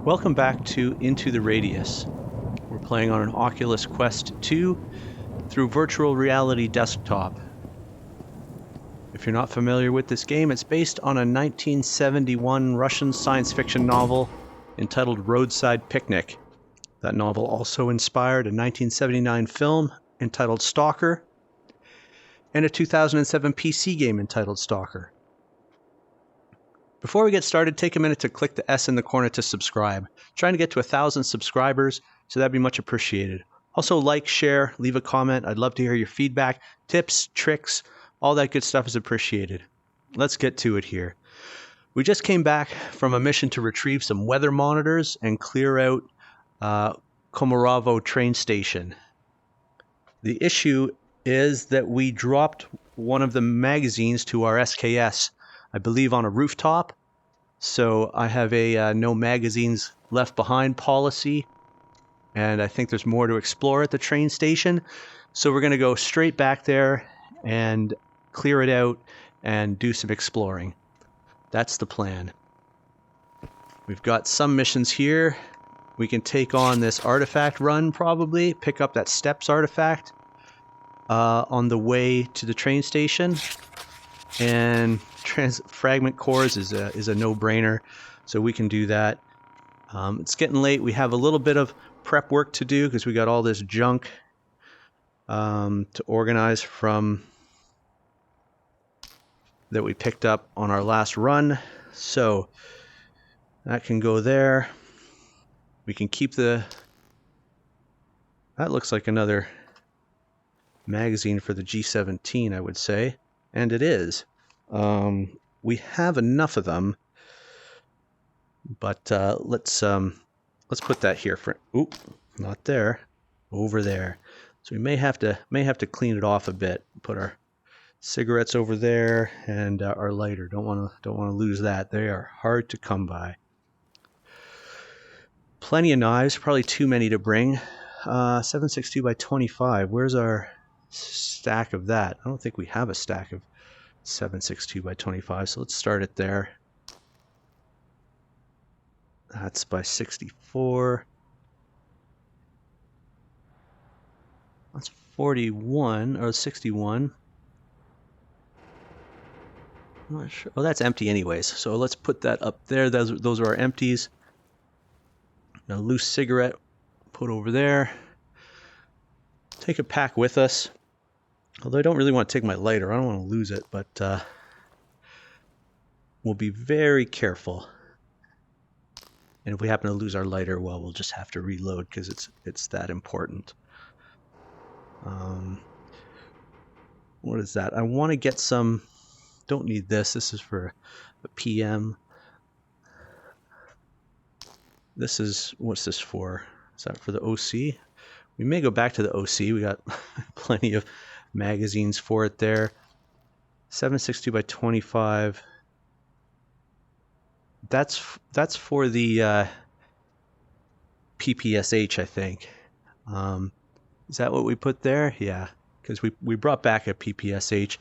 Welcome back to Into the Radius. We're playing on an Oculus Quest 2 through virtual reality desktop. If you're not familiar with this game, it's based on a 1971 Russian science fiction novel entitled Roadside Picnic. That novel also inspired a 1979 film entitled Stalker and a 2007 PC game entitled Stalker. Before we get started, take a minute to click the S in the corner to subscribe. Trying to get to 1,000 subscribers, so that'd be much appreciated. Also, like, share, leave a comment. I'd love to hear your feedback, tips, tricks, all that good stuff is appreciated. Let's get to it here. We just came back from a mission to retrieve some weather monitors and clear out Komarovo train station. The issue is that we dropped one of the magazines to our SKS, I believe on a rooftop. So I have a no magazines left behind policy, and I think there's more to explore at the train station. So we're going to go straight back there and clear it out and do some exploring. That's the plan. We've got some missions here. We can take on this artifact run probably, pick up that steps artifact on the way to the train station. And fragment cores is a no-brainer, so we can do that. It's getting late. We have a little bit of prep work to do because we got all this junk to organize from that we picked up on our last run. So that can go there. We can keep that looks like another magazine for the G17, I would say. And it is. We have enough of them, but let's put that here for. Oop, not there, over there. So we may have to clean it off a bit. Put our cigarettes over there and our lighter. Don't want to lose that. They are hard to come by. Plenty of knives. Probably too many to bring. 7.62 by 25. Where's our stack of that? I don't think we have a stack of 7.62 by 25, so let's start it there. That's by 64. That's 41 or 61. I'm not sure. Oh, that's empty anyways, so let's put that up there. Those are our empties. Now, loose cigarette, put over there. Take a pack with us. Although I don't really want to take my lighter. I don't want to lose it, but we'll be very careful. And if we happen to lose our lighter, well, we'll just have to reload because it's that important. What is that? I want to get some. Don't need this. This is for a PM. This is, what's this for? Is that for the OC? We may go back to the OC. We got plenty of magazines for it there. 7.62 by 25. That's for the PPSH, I think. Is that what we put there? Yeah, because we brought back a PPSH.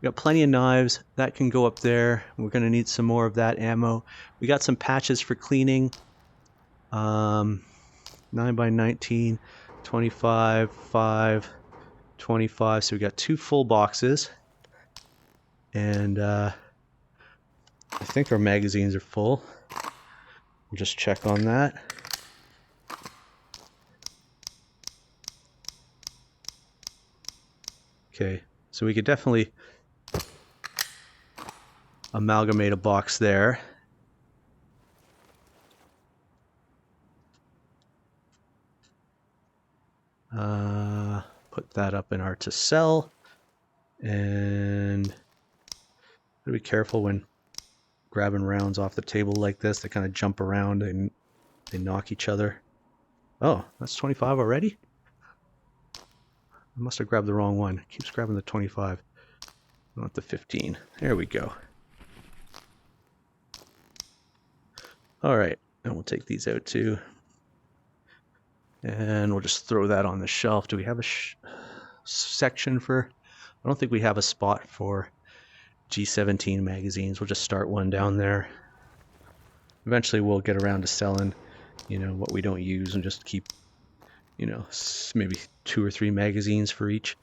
We got plenty of knives. That can go up there. We're going to need some more of that ammo. We got some patches for cleaning. 9 by 19, 25, 5, 25. So we got 2 full boxes. And I think our magazines are full. We'll just check on that. Okay, so we could definitely amalgamate a box there. Put that up in our to sell. And gotta be careful when grabbing rounds off the table like this. They kind of jump around and they knock each other. Oh, that's 25 already? I must have grabbed the wrong one. It keeps grabbing the 25. Not the 15. There we go. All right, and we'll take these out too. And we'll just throw that on the shelf. Do we have a section for... I don't think we have a spot for G17 magazines. We'll just start one down there. Eventually we'll get around to selling you know, what we don't use, and just keep, you know, maybe 2 or 3 magazines for each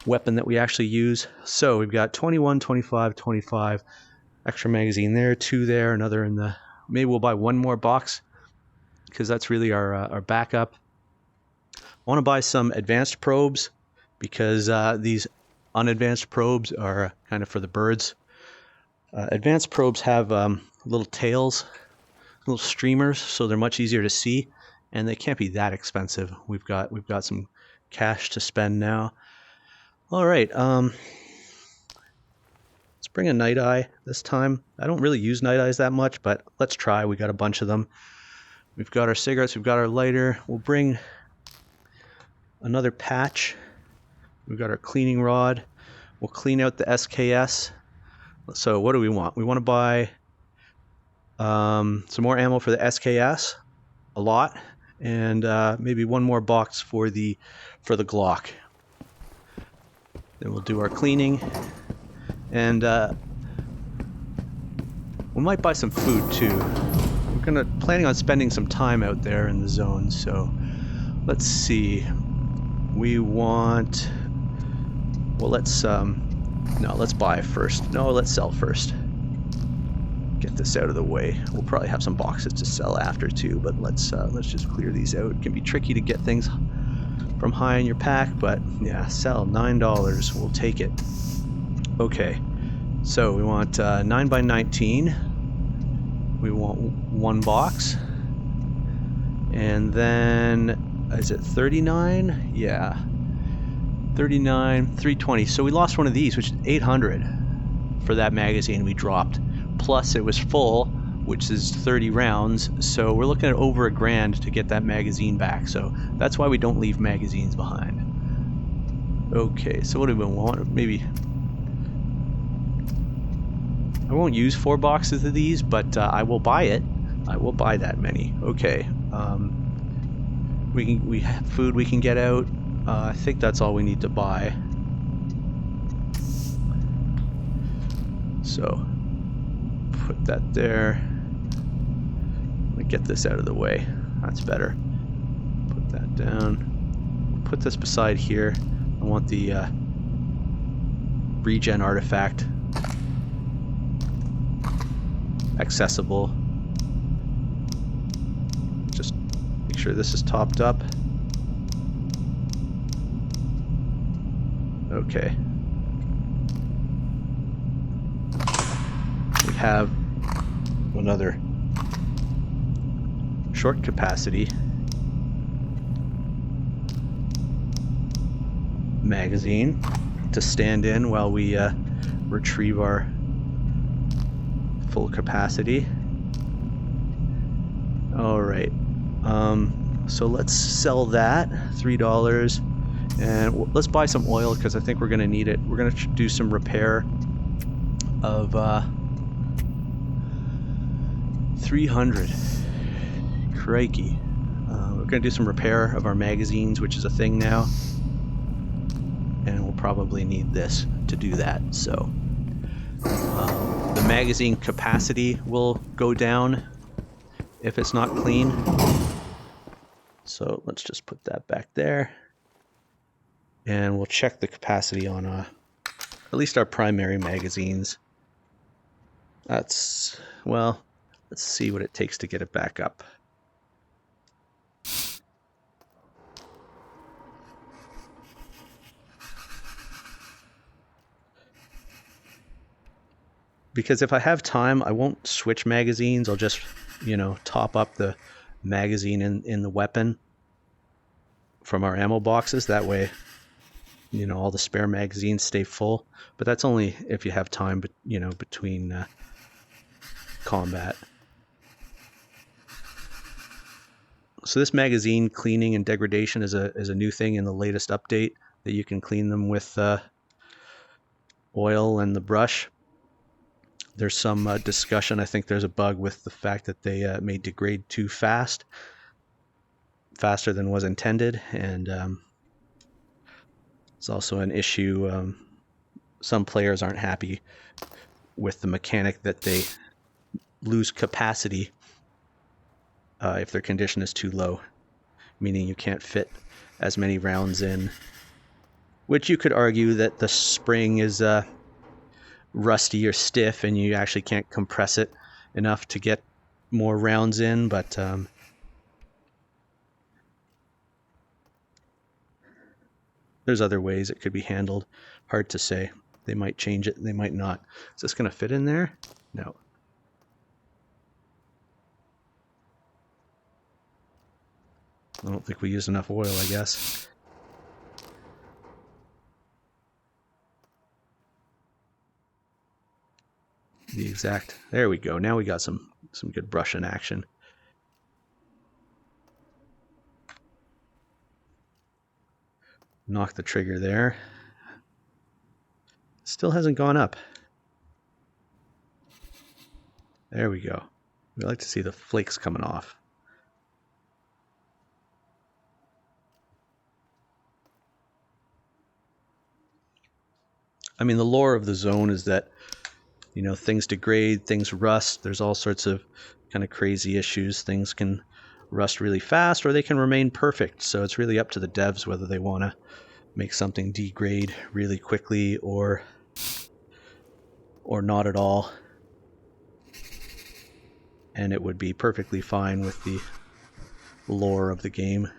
weapon that we actually use. So we've got 21, 25, 25, extra magazine there, 2 there, another in the, maybe we'll buy 1 more box because that's really our backup. I want to buy some advanced probes because these unadvanced probes are kind of for the birds. Advanced probes have little tails, little streamers, so they're much easier to see, and they can't be that expensive. We've got some cash to spend now. All right, let's bring a night eye this time. I don't really use night eyes that much, but let's try. We got a bunch of them. We've got our cigarettes, we've got our lighter. We'll bring another patch. We've got our cleaning rod. We'll clean out the SKS. So what do we want? We want to buy some more ammo for the SKS, a lot, and maybe 1 more box for the Glock. Then we'll do our cleaning, and we might buy some food too. We're planning on spending some time out there in the zone, so let's see. We want, well, let's buy first. No, let's sell first. Get this out of the way. We'll probably have some boxes to sell after too, but let's just clear these out. It can be tricky to get things from high in your pack, but yeah, sell $9. We'll take it. Okay, so we want 9 by 19. We want 1 box, and then is it 39? Yeah, 39, 320. So we lost one of these, which is 800 for that magazine we dropped. Plus it was full, which is 30 rounds. So we're looking at over $1,000 to get that magazine back. So that's why we don't leave magazines behind. Okay, so what do we want? Maybe I won't use 4 boxes of these, but I will buy it. I will buy that many. Okay. We have food we can get out. I think that's all we need to buy. So put that there. Let me get this out of the way. That's better. Put that down. Put this beside here. I want the regen artifact accessible. Just make sure this is topped up. Okay. We have another short capacity magazine to stand in while we retrieve our full capacity. All right, so let's sell that, $3, and let's buy some oil because I think we're going to need it. We're going to do some repair of 300. Crikey. We're going to do some repair of our magazines, which is a thing now, and we'll probably need this to do that. So the magazine capacity will go down if it's not clean. So let's just put that back there, and we'll check the capacity on at least our primary magazines. That's, well, let's see what it takes to get it back up. Because if I have time, I won't switch magazines. I'll just, top up the magazine in the weapon from our ammo boxes. That way, all the spare magazines stay full. But that's only if you have time, between combat. So this magazine cleaning and degradation is a new thing in the latest update, that you can clean them with oil and the brush. There's some discussion. I think there's a bug with the fact that they may degrade too fast, faster than was intended, and it's also an issue. Some players aren't happy with the mechanic that they lose capacity if their condition is too low, meaning you can't fit as many rounds in. Which you could argue that the spring is rusty or stiff and you actually can't compress it enough to get more rounds in, but there's other ways it could be handled. Hard to say. They might change it, they might not. Is this going to fit in there? No. I don't think we used enough oil, I guess. The exact, there we go. Now we got some good brushing action. Knock the trigger there. Still hasn't gone up. There we go. We like to see the flakes coming off. I mean, the lore of the zone is that, you know, things degrade, things rust. There's all sorts of kind of crazy issues. Things can rust really fast or they can remain perfect. So it's really up to the devs whether they want to make something degrade really quickly or not at all. And it would be perfectly fine with the lore of the game.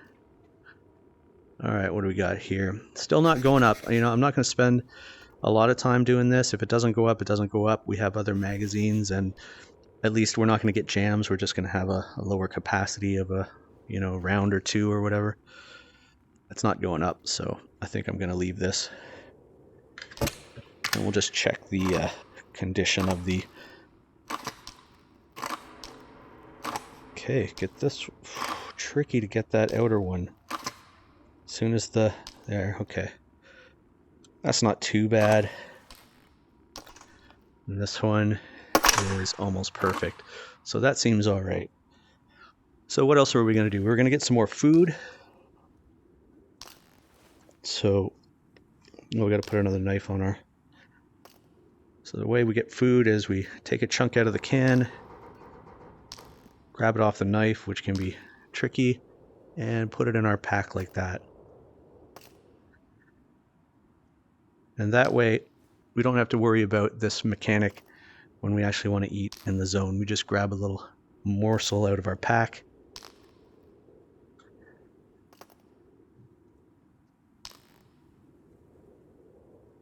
All right, what do we got here? Still not going up. You know, I'm not going to spend a lot of time doing this. If it doesn't go up, it doesn't go up. We have other magazines, and at least we're not going to get jams. We're just going to have a lower capacity of a, you know, round or two or whatever. It's not going up, so I think I'm going to leave this. And we'll just check the condition of the... Okay, get this... Tricky to get that outer one. As soon as the... There, okay. That's not too bad. And this one is almost perfect. So that seems alright. So what else are we going to do? We're going to get some more food. So we got to put another knife on our... So the way we get food is we take a chunk out of the can, grab it off the knife, which can be tricky, and put it in our pack like that. And that way, we don't have to worry about this mechanic when we actually want to eat in the zone. We just grab a little morsel out of our pack.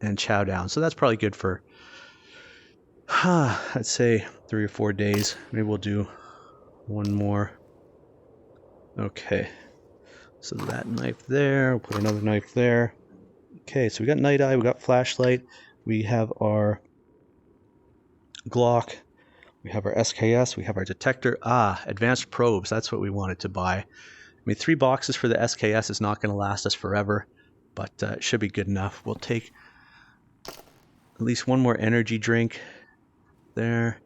And chow down. So that's probably good for, I'd say 3 or 4 days. Maybe we'll do one more. Okay. So that knife there, we'll put another knife there. Okay, so we got night eye, we got flashlight, we have our Glock, we have our SKS, we have our detector. Advanced probes, that's what we wanted to buy. I mean, 3 boxes for the SKS is not going to last us forever, but it should be good enough. We'll take at least one more energy drink there.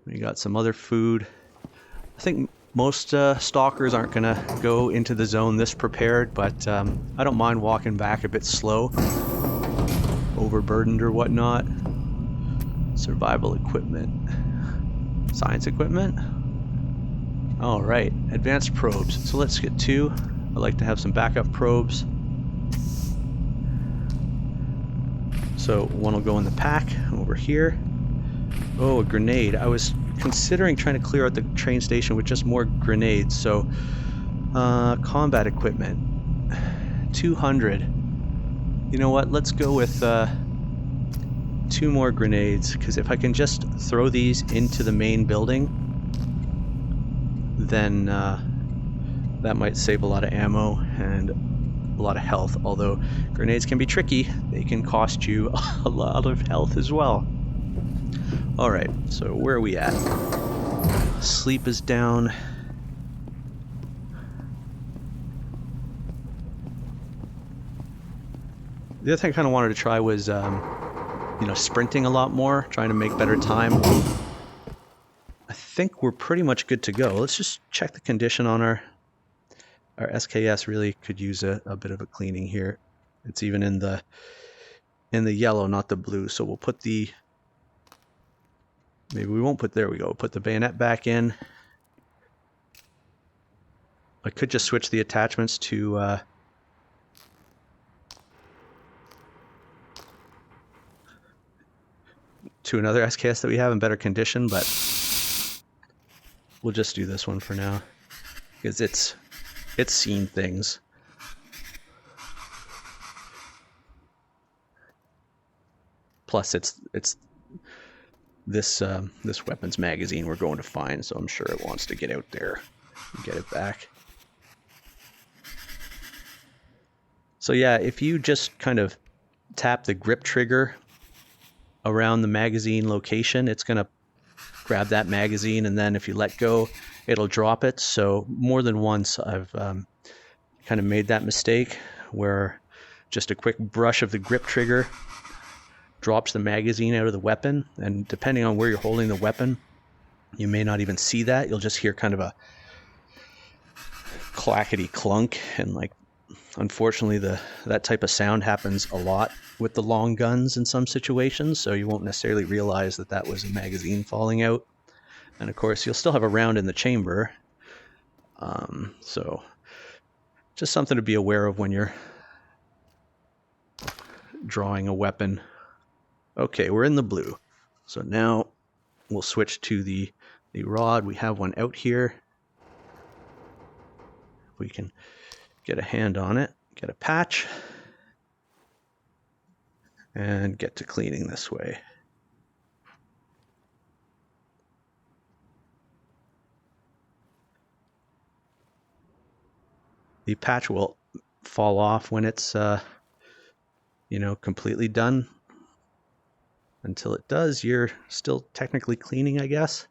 We got some other food. I think most stalkers aren't going to go into the zone this prepared, but I don't mind walking back a bit slow, overburdened or whatnot. Survival equipment. Science equipment? Alright, advanced probes. So let's get 2. I'd like to have some backup probes. So one will go in the pack over here. Oh, a grenade. I was considering trying to clear out the train station with just more grenades. So combat equipment, 200. You know what, let's go with 2 more grenades, because if I can just throw these into the main building, then that might save a lot of ammo and a lot of health. Although grenades can be tricky, they can cost you a lot of health as well. Alright, so where are we at? Sleep is down. The other thing I kind of wanted to try was, you know, sprinting a lot more, trying to make better time. I think we're pretty much good to go. Let's just check the condition on our SKS. Really could use a bit of a cleaning here. It's even in the yellow, not the blue. So we'll put the... Maybe we won't put... There we go. Put the bayonet back in. could just switch the attachments to another SKS that we have in better condition, but we'll just do this one for now because it's seen things. Plus, it's this weapons magazine we're going to find, so I'm sure it wants to get out there and get it back. So yeah, if you just kind of tap the grip trigger around the magazine location, it's going to grab that magazine, and then if you let go, it'll drop it. So more than once I've kind of made that mistake where just a quick brush of the grip trigger drops the magazine out of the weapon, and depending on where you're holding the weapon, you may not even see that. You'll just hear kind of a clackety clunk, and like unfortunately that type of sound happens a lot with the long guns in some situations, so you won't necessarily realize that was a magazine falling out. And of course you'll still have a round in the chamber, so just something to be aware of when you're drawing a weapon. Okay, we're in the blue, so now we'll switch to the rod. We have one out here. We can get a hand on it, get a patch, and get to cleaning this way. The patch will fall off when it's completely done. Until it does, you're still technically cleaning, I guess.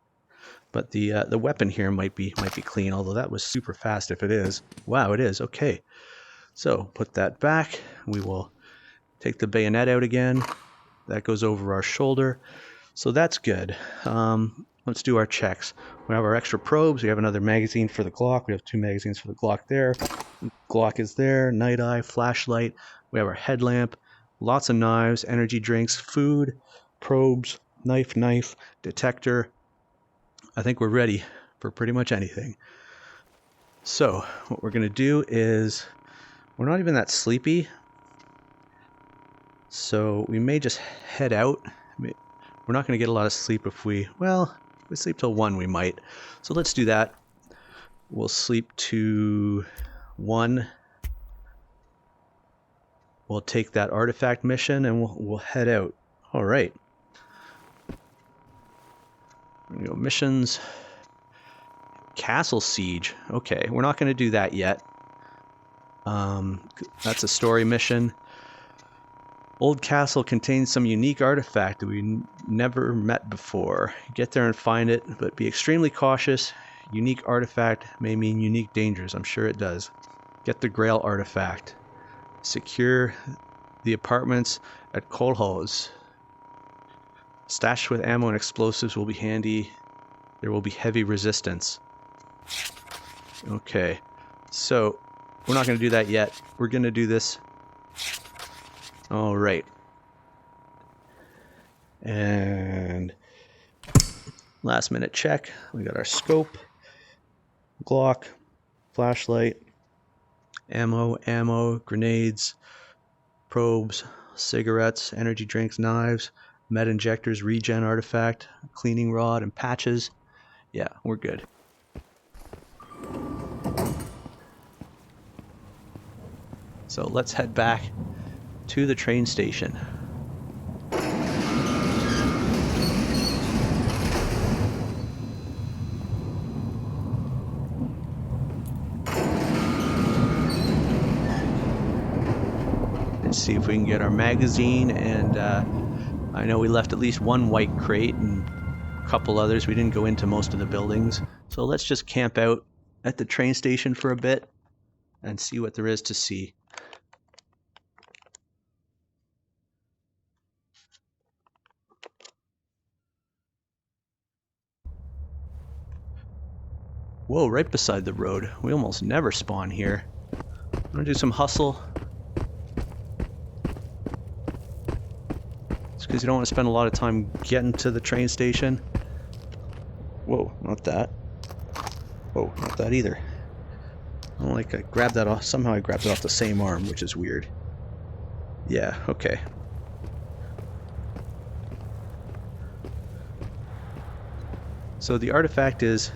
But the weapon here might be clean, although that was super fast if it is. Wow, it is. Okay. So put that back. We will take the bayonet out again. That goes over our shoulder. So that's good. Let's do our checks. We have our extra probes. We have another magazine for the Glock. We have 2 magazines for the Glock there. Glock is there. Night eye, flashlight. We have our headlamp. Lots of knives, energy drinks, food, probes, knife, detector. I think we're ready for pretty much anything. So what we're going to do is, we're not even that sleepy, so we may just head out. We're not going to get a lot of sleep if we sleep till 1, we might. So let's do that. We'll sleep to 1. We'll take that artifact mission and we'll head out. All right. Missions. Castle Siege. Okay, we're not going to do that yet. That's a story mission. Old castle contains some unique artifact that we never met before. Get there and find it, but be extremely cautious. Unique artifact may mean unique dangers. I'm sure it does. Get the Grail artifact. Secure the apartments at Kolhoz. Stashed with ammo and explosives will be handy. There will be heavy resistance. Okay, so we're not going to do that yet. We're going to do this. All right. And last minute check. We got our scope, Glock, flashlight, ammo, grenades, probes, cigarettes, energy drinks, knives, med injectors, regen artifact, cleaning rod, and patches. Yeah, we're good. So let's head back to the train station. And see if we can get our magazine, and I know we left at least 1 white crate and a couple others. We didn't go into most of the buildings. So let's just camp out at the train station for a bit and see what there is to see. Whoa, right beside the road. We almost never spawn here. I'm gonna do some hustle. It's because you don't want to spend a lot of time getting to the train station. Whoa, not that. Whoa, not that either. I don't like I grabbed that off. Somehow I grabbed it off the same arm, which is weird. Yeah, okay. So the artifact is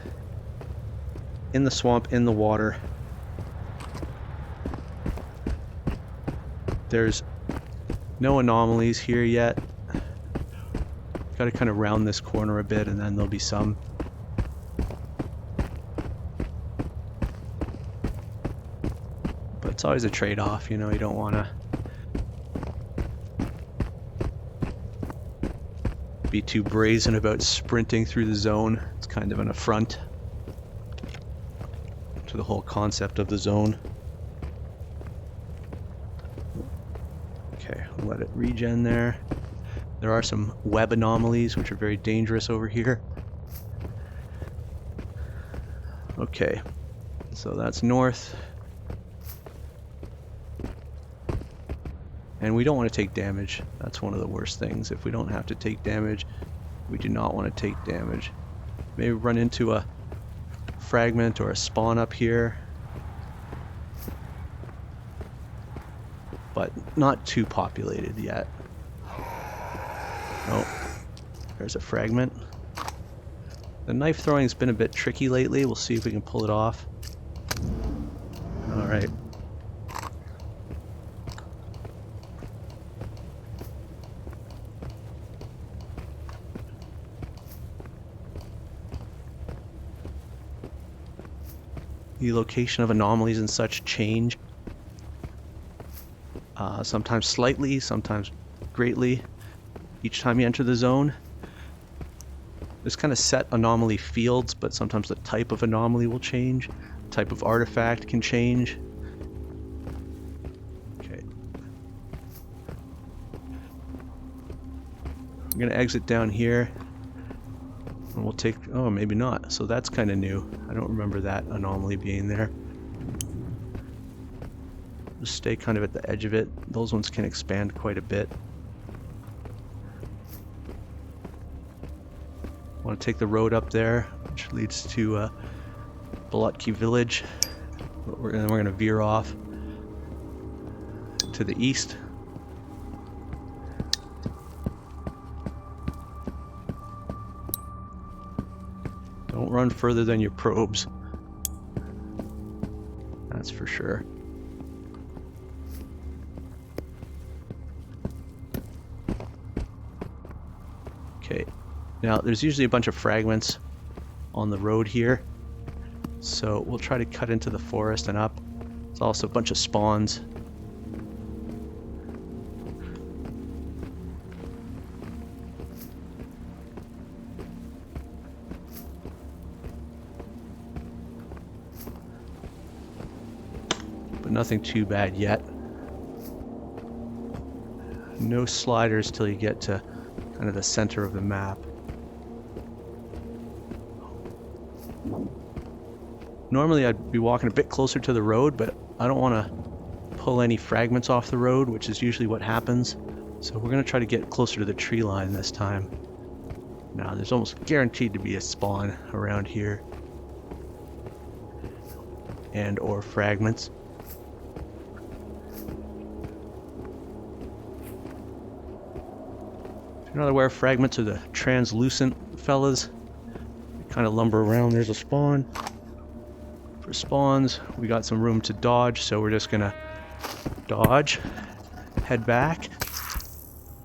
in the swamp, in the water. There's no anomalies here yet. Got to kind of round this corner a bit and then there'll be some. But it's always a trade-off, you know, you don't want to be too brazen about sprinting through the zone. It's kind of an affront to the whole concept of the zone. Okay, we'll let it regen there. There are some web anomalies which are very dangerous over here. Okay, so that's north. And we don't want to take damage. That's one of the worst things. If we don't have to take damage, we do not want to take damage. Maybe run into a fragment or a spawn up here. But not too populated yet. Oh, there's a fragment. The knife throwing's been a bit tricky lately. We'll see if we can pull it off. Alright. The location of anomalies and such change. Sometimes slightly, sometimes greatly. Each time you enter the zone. There's kind of set anomaly fields, but sometimes the type of anomaly will change. Type of artifact can change. Okay. I'm gonna exit down here. And we'll take, oh, maybe not. So that's kind of new. I don't remember that anomaly being there. Just stay kind of at the edge of it. Those ones can expand quite a bit. Want to take the road up there, which leads to Bolotki village. We're going to veer off to the east. Don't run further than your probes. That's for sure. Okay, now there's usually a bunch of fragments on the road here, so we'll try to cut into the forest and up. There's also a bunch of spawns. But nothing too bad yet. No sliders till you get to kind of the center of the map. Normally I'd be walking a bit closer to the road, but I don't want to pull any fragments off the road, which is usually what happens. So we're going to try to get closer to the tree line this time. Now there's almost guaranteed to be a spawn around here. And or fragments. If you're not aware, fragments are the translucent fellas. They kind of lumber around. There's a spawn. For spawns, we got some room to dodge, so we're just gonna dodge, head back,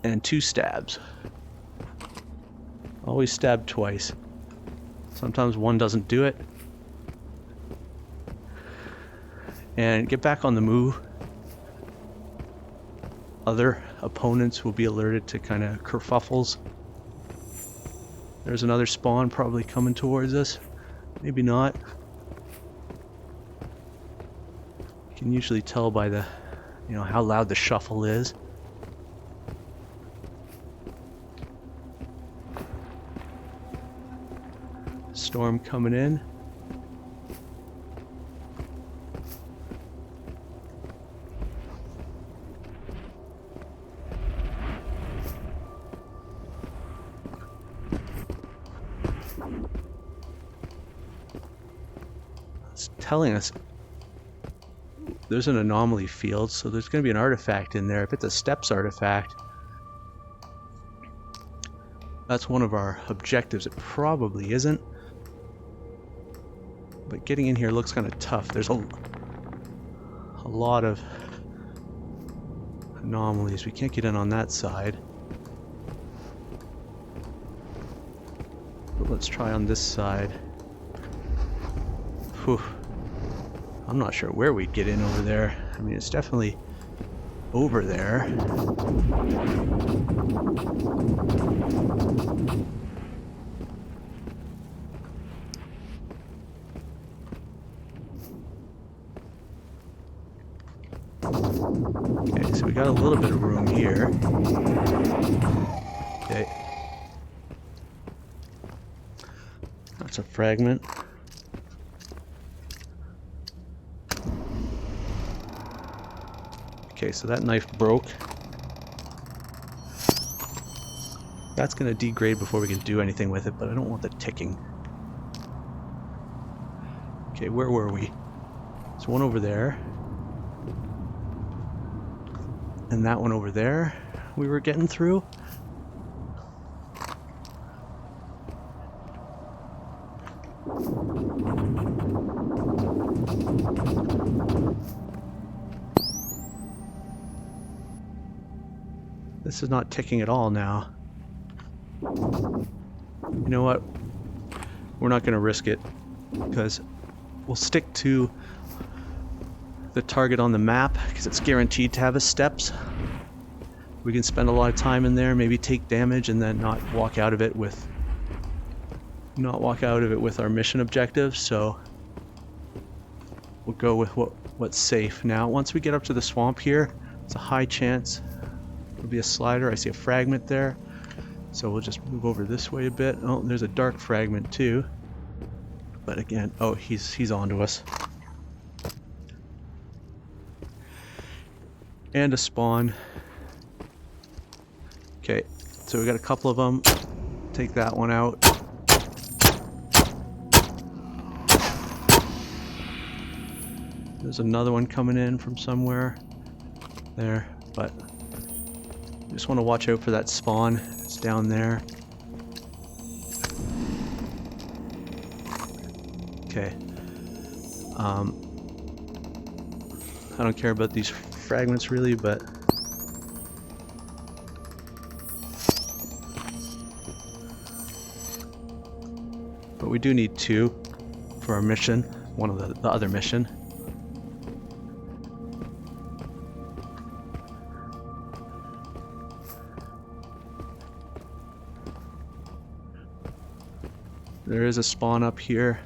and 2 stabs. Always stab twice. Sometimes one doesn't do it. And get back on the move. Other opponents will be alerted to kind of kerfuffles. There's another spawn probably coming towards us. Maybe not. You can usually tell by the, you know, how loud the shuffle is. Storm coming in. It's telling us there's an anomaly field, so there's going to be an artifact in there. If it's a steps artifact, that's one of our objectives. It probably isn't. But getting in here looks kind of tough. There's a lot of anomalies. We can't get in on that side. But let's try on this side. Whew. I'm not sure where we'd get in over there. I mean, it's definitely over there. Okay, so we got a little bit of room here. Okay. That's a fragment. Okay, so that knife broke. That's going to degrade before we can do anything with it, but I don't want the ticking. Okay, where were we? There's one over there. And that one over there we were getting through. This is not ticking at all now. You know what? We're not going to risk it, because we'll stick to the target on the map, because it's guaranteed to have a steps. We can spend a lot of time in there, maybe take damage, and then not walk out of it with our mission objectives. So we'll go with what's safe. Now, once we get up to the swamp here, it's a high chance there'll be a slider. I see a fragment there, so we'll just move over this way a bit. Oh, there's a dark fragment too, but again, oh, he's onto us. And a spawn. Okay, so we got a couple of them. Take that one out. There's another one coming in from somewhere there, but I just want to watch out for that spawn. It's down there. Okay. I don't care about these fragments really, but we do need 2 for our mission, one of the other mission. There is a spawn up here.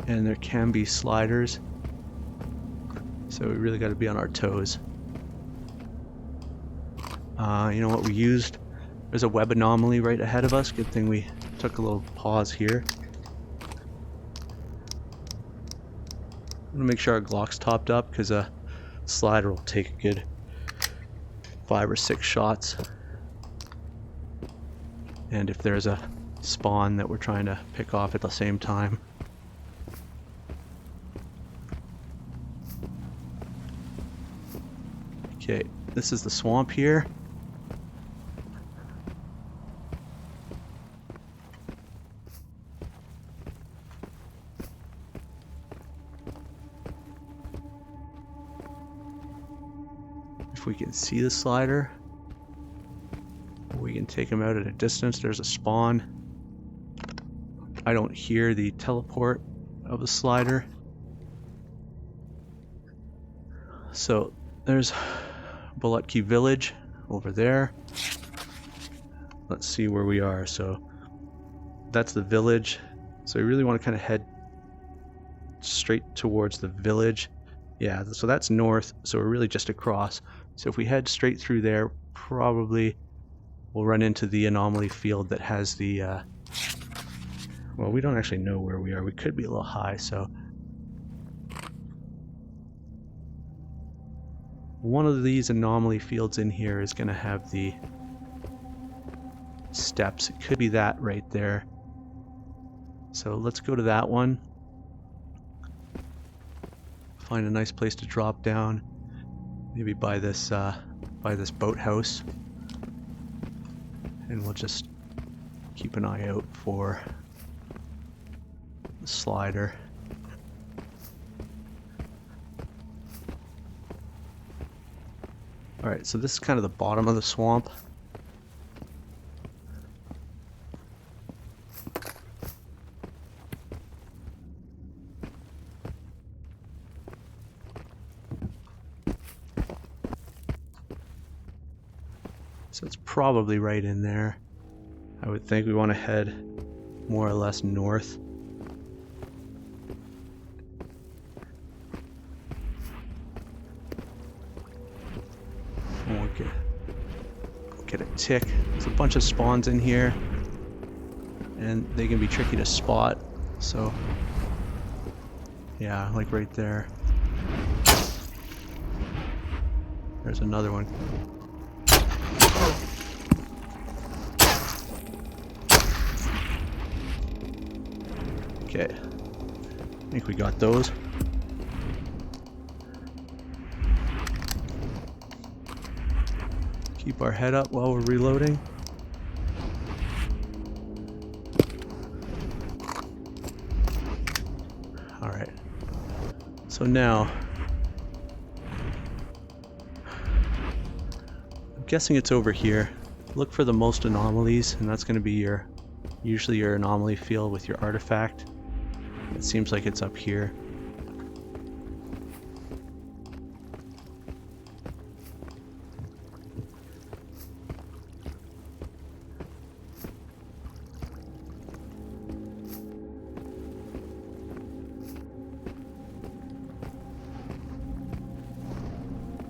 And there can be sliders. So we really got to be on our toes. You know what we used? There's a web anomaly right ahead of us. Good thing we took a little pause here. I'm gonna make sure our Glock's topped up, because a slider will take a good 5 or 6 shots. And if there's a spawn that we're trying to pick off at the same time. Okay, this is the swamp here. If we can see the slider, we can take him out at a distance. There's a spawn. I don't hear the teleport of the slider. So there's Bulutki Village over there. Let's see where we are. So that's the village. So we really want to kind of head straight towards the village. Yeah, so that's north, so we're really just across. So if we head straight through there, probably we'll run into the anomaly field that has the well, we don't actually know where we are. We could be a little high, so one of these anomaly fields in here is going to have the steps. It could be that right there. So let's go to that one. Find a nice place to drop down. Maybe by this boathouse. And we'll just keep an eye out for the slider. Alright, so this is kind of the bottom of the swamp. So it's probably right in there. I would think we want to head more or less north. And we'll get a tick. There's a bunch of spawns in here, and they can be tricky to spot. So, yeah, like right there. There's another one. Okay, I think we got those. Keep our head up while we're reloading. Alright, so now I'm guessing it's over here. Look for the most anomalies, and that's going to be usually your anomaly field with your artifact. It seems like it's up here.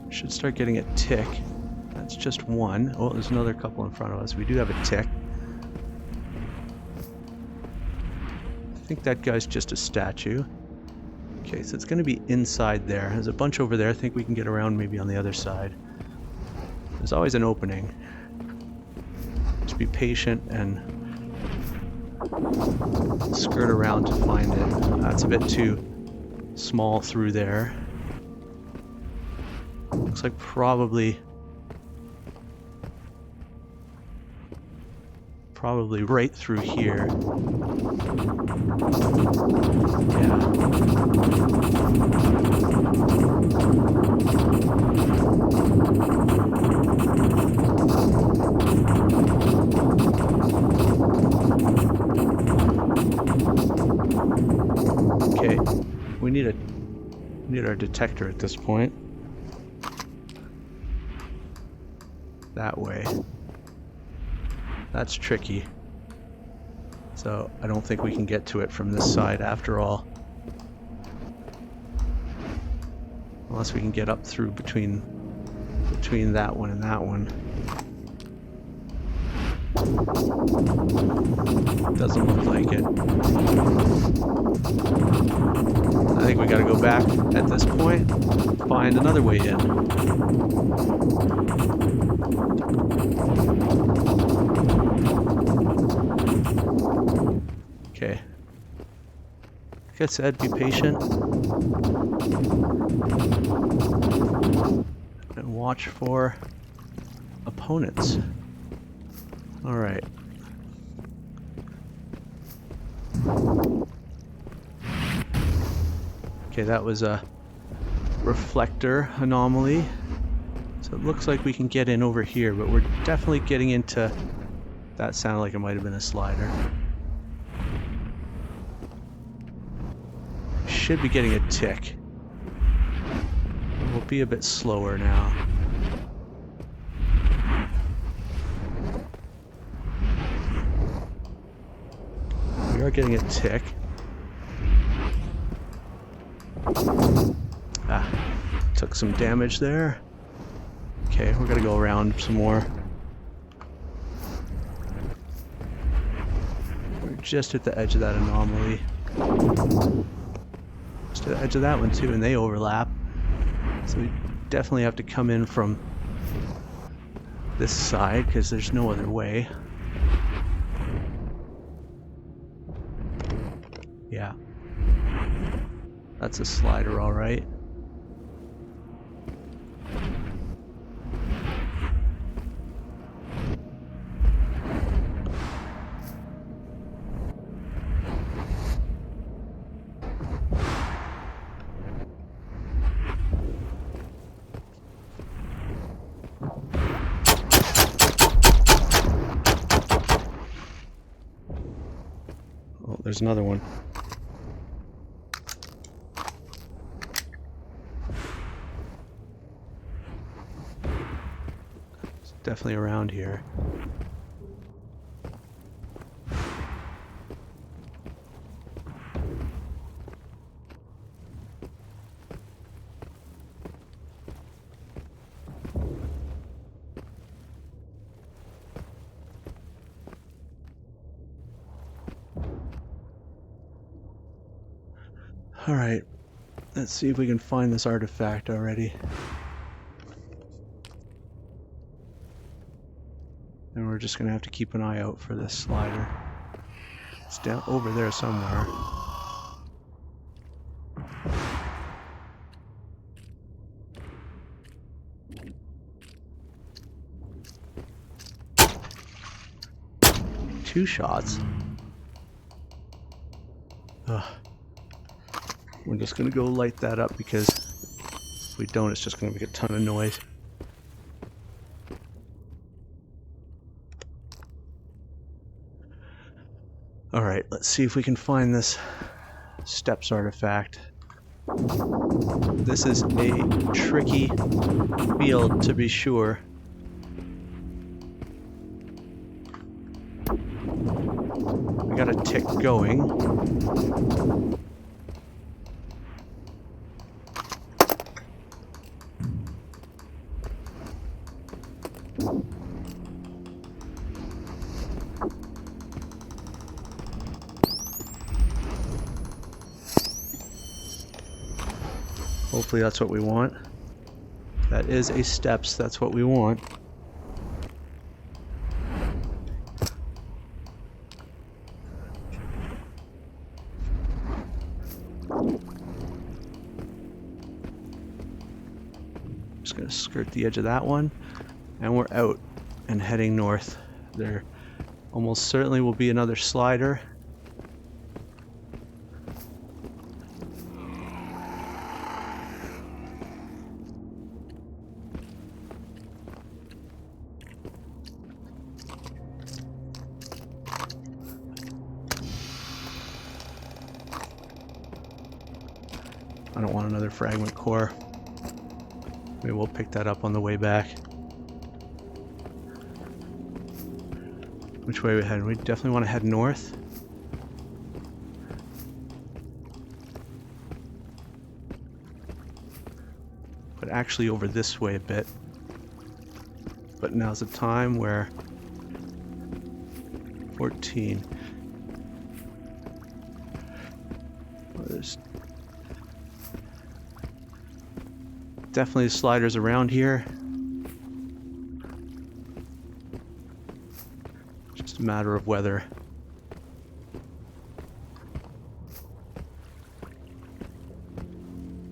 Should start getting a tick. That's just one. Oh, there's another couple in front of us. We do have a tick. I think that guy's just a statue. Okay, so it's going to be inside there. There's a bunch over there. I think we can get around maybe on the other side. There's always an opening. Just be patient and skirt around to find it. That's a bit too small through there. Looks like probably right through here. Yeah. Okay, we need our detector at this point. That way. That's tricky. So I don't think we can get to it from this side after all. Unless we can get up through between that one and that one. Doesn't look like it. I think we gotta go back at this point, find another way in. Okay. Like I said, be patient. And watch for opponents. Alright. Okay, that was a reflector anomaly. So it looks like we can get in over here, but we're definitely getting into... That sounded like it might have been a slider. Should be getting a tick. We'll be a bit slower now. We are getting a tick. Ah, took some damage there. Okay, we're gonna go around some more. We're just at the edge of that anomaly. Just at the edge of that one too, and they overlap. So we definitely have to come in from this side, because there's no other way. That's a slider, all right. Oh, there's another one. It's definitely around here. Alright, let's see if we can find this artifact already. And we're just going to have to keep an eye out for this slider. It's down over there somewhere. Two shots. Ugh. We're just going to go light that up because if we don't, it's just going to make a ton of noise. Alright, let's see if we can find this steps artifact. This is a tricky field to be sure. We got a tick going. Hopefully that's what we want. That is a steps, that's what we want. Just gonna skirt the edge of that one, and we're out and heading north. There almost certainly will be another slider. I don't want another fragment core. Maybe we'll pick that up on the way back. Which way are we heading? We definitely want to head north. But actually over this way a bit. But now's the time where 14. Well, there's definitely sliders around here. Just a matter of whether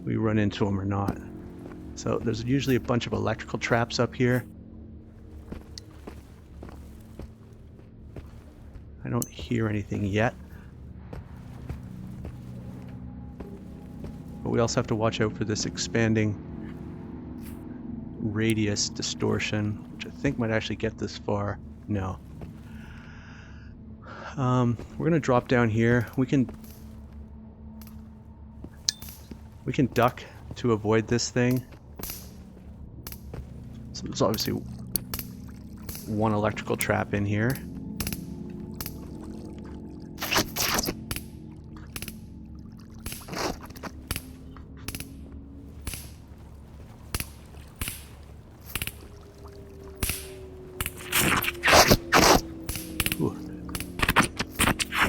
we run into them or not. So there's usually a bunch of electrical traps up here. I don't hear anything yet. But we also have to watch out for this expanding radius distortion, which I think might actually get this far. No. We're gonna drop down here. We can duck to avoid this thing. So there's obviously one electrical trap in here.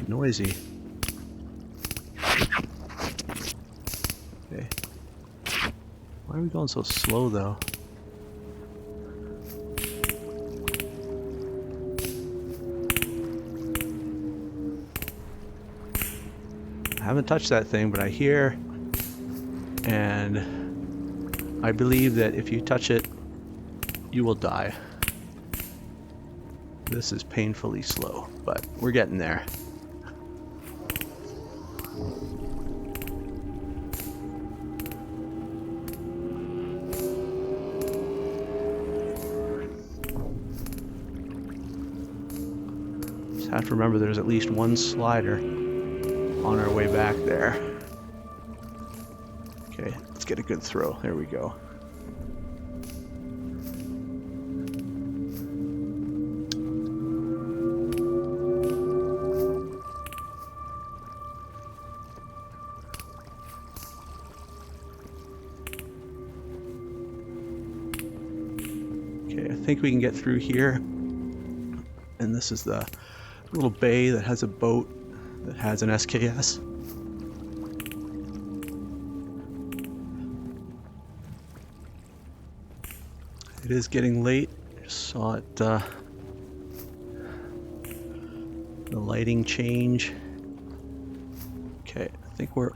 Noisy. Okay. Why are we going so slow though? I haven't touched that thing, but I hear and I believe that if you touch it, you will die. This is painfully slow, but we're getting there. Just have to remember there's at least one slider on our way back there. Okay, let's get a good throw. There we go. Okay, I think we can get through here. And this is the little bay that has a boat that has an SKS. It is getting late. Just saw it, the lighting change. Okay, I think we're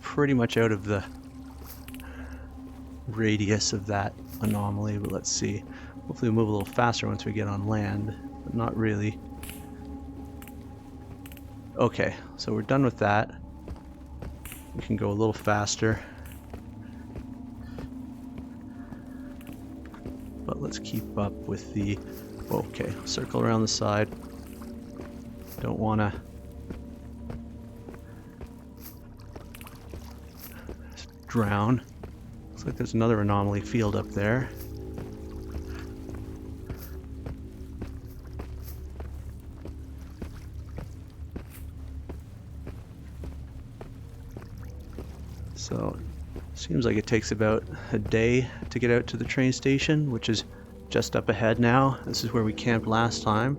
pretty much out of the radius of that anomaly, but let's see. Hopefully we'll move a little faster once we get on land, but not really. Okay, so we're done with that. We can go a little faster. But let's keep up with the... Okay, circle around the side. Don't want to drown. Looks like there's another anomaly field up there. So, seems like it takes about a day to get out to the train station, which is just up ahead now. This is where we camped last time.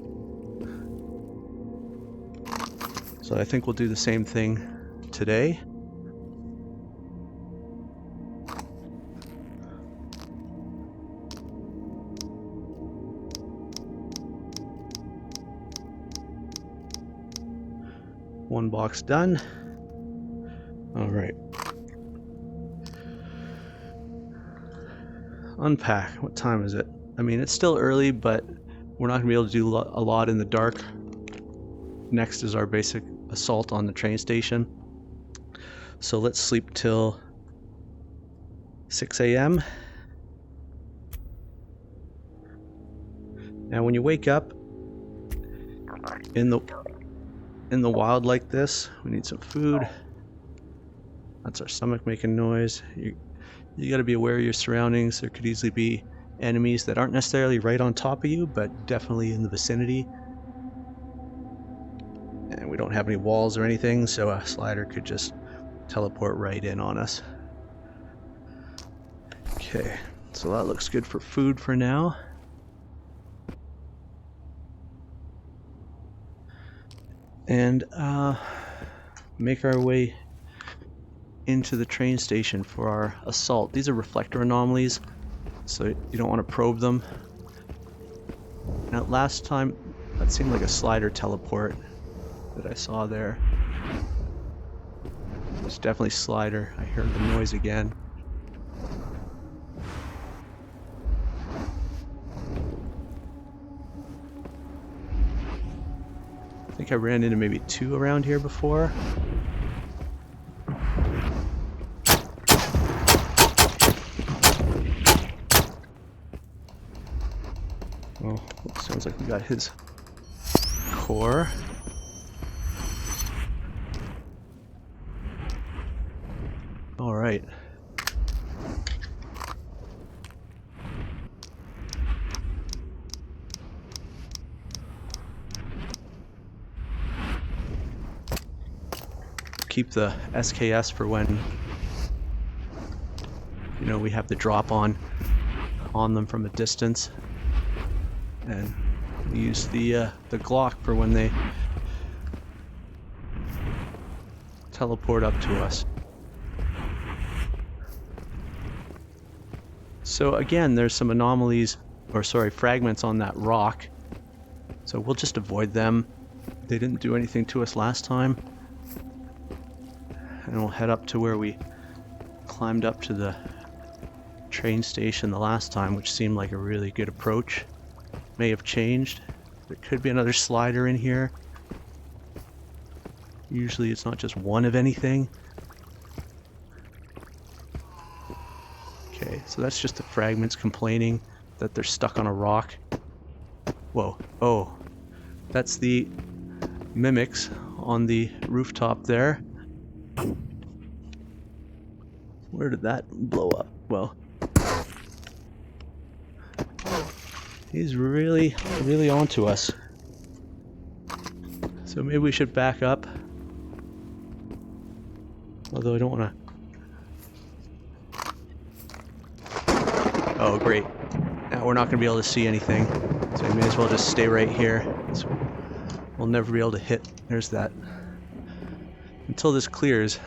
So I think we'll do the same thing today. One box done. All right. Unpack. What time is it? I mean, it's still early, but we're not going to be able to do a lot in the dark. Next is our basic assault on the train station. So let's sleep till 6 a.m. Now when you wake up in the wild like this, we need some food. That's our stomach making noise. You got to be aware of your surroundings. There could easily be enemies that aren't necessarily right on top of you, but definitely in the vicinity. And we don't have any walls or anything, so a slider could just teleport right in on us. Okay, so that looks good for food for now. And make our way into the train station for our assault. These are reflector anomalies, so you don't want to probe them. Now last time that seemed like a slider teleport that I saw there. It's definitely slider. I heard the noise again. I think I ran into maybe two around here before. Oh, sounds like we got his core. All right. Keep the SKS for when, you know, we have the drop on them from a distance. And use the Glock for when they teleport up to us. So again, there's some anomalies, or sorry, fragments on that rock. So we'll just avoid them. They didn't do anything to us last time. And we'll head up to where we climbed up to the train station the last time, which seemed like a really good approach. May have changed. There could be another slider in here. Usually it's not just one of anything. Okay, so that's just the fragments complaining that they're stuck on a rock. Whoa. Oh, that's the mimics on the rooftop there. Where did that blow up? Well, he's really onto us. So maybe we should back up. Although I don't want to... Oh, great. Now we're not going to be able to see anything. So we may as well just stay right here. So we'll never be able to hit. There's that. Until this clears,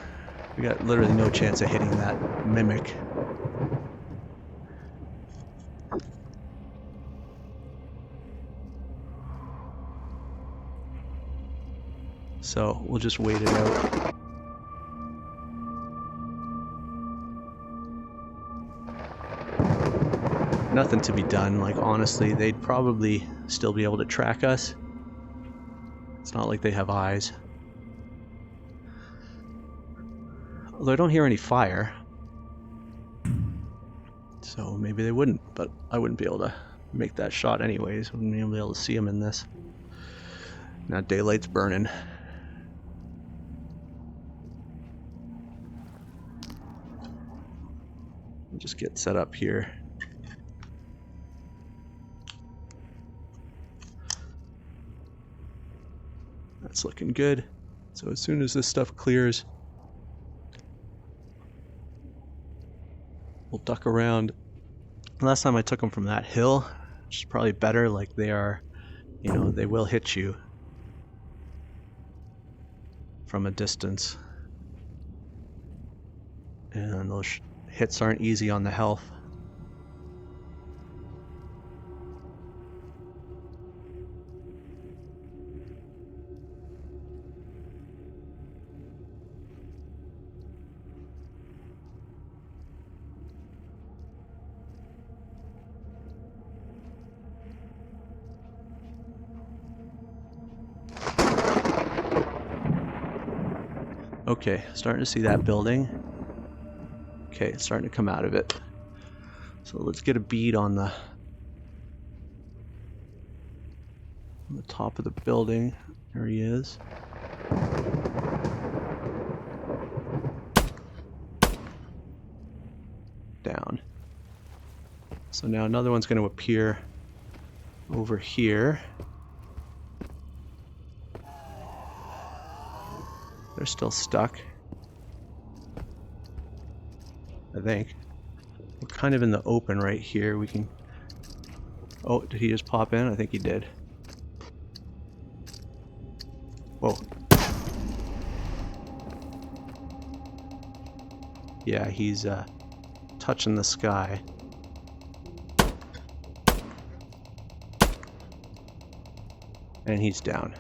we got literally no chance of hitting that mimic. So we'll just wait it out. Nothing to be done. Like, honestly, they'd probably still be able to track us. It's not like they have eyes. Although I don't hear any fire. So maybe they wouldn't, but I wouldn't be able to make that shot anyways. Wouldn't be able to see them in this. Now daylight's burning. We'll just get set up here. That's looking good. So as soon as this stuff clears, we'll duck around. Last time I took them from that hill, which is probably better. Like, they are, you know, they will hit you from a distance. And those hits aren't easy on the health. Okay, starting to see that building. Okay, it's starting to come out of it. So let's get a bead on the top of the building. There he is. Down. So now another one's going to appear over here. They're still stuck, I think. We're kind of in the open right here. We can... Oh, did he just pop in? I think he did. Whoa. Yeah, he's touching the sky. And he's down.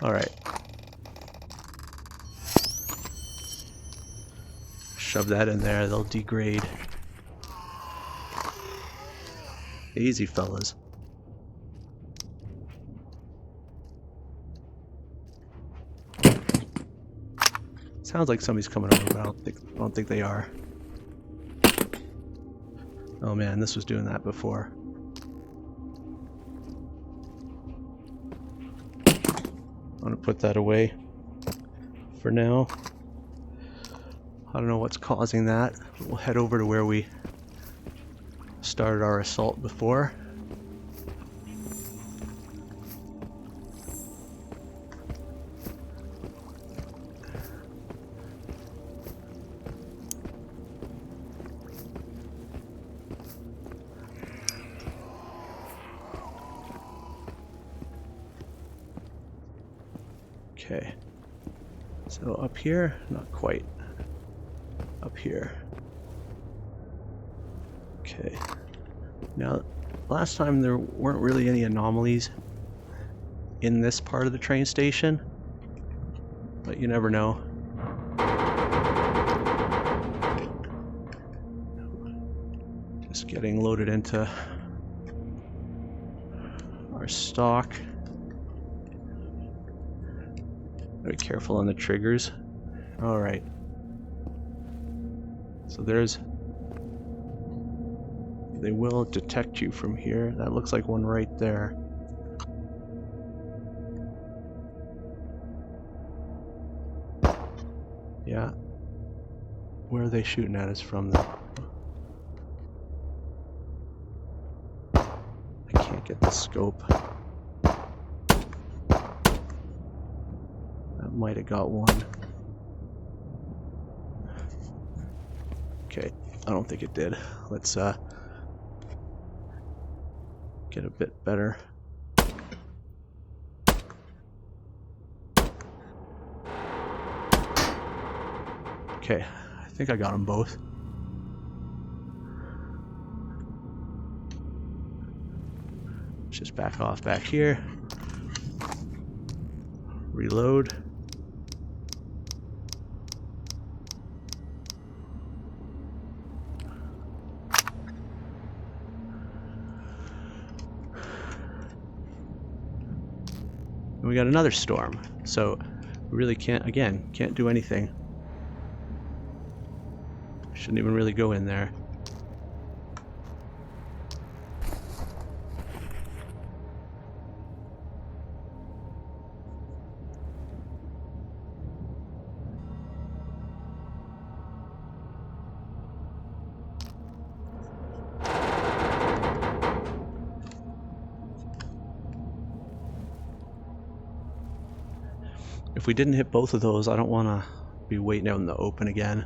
Alright. Shove that in there, they'll degrade. Easy, fellas. Sounds like somebody's coming over, but I don't think they are. Oh man, this was doing that before. I'm gonna put that away for now. I don't know what's causing that. We'll head over to where we started our assault before. Okay, so up here, not quite. Up here. Okay. Now, last time there weren't really any anomalies in this part of the train station. but you never know. Just getting loaded into our stock. Be careful on the triggers. All right. So they will detect you from here. That looks like one right there. Yeah. Where are they shooting at us from then? I can't get the scope. That might have got one. Okay, I don't think it did. Let's get a bit better. Okay, I think I got them both. Let's just back off back here. Reload. And we got another storm, so we really can't do anything. Shouldn't even really go in there. If we didn't hit both of those, I don't want to be waiting out in the open again.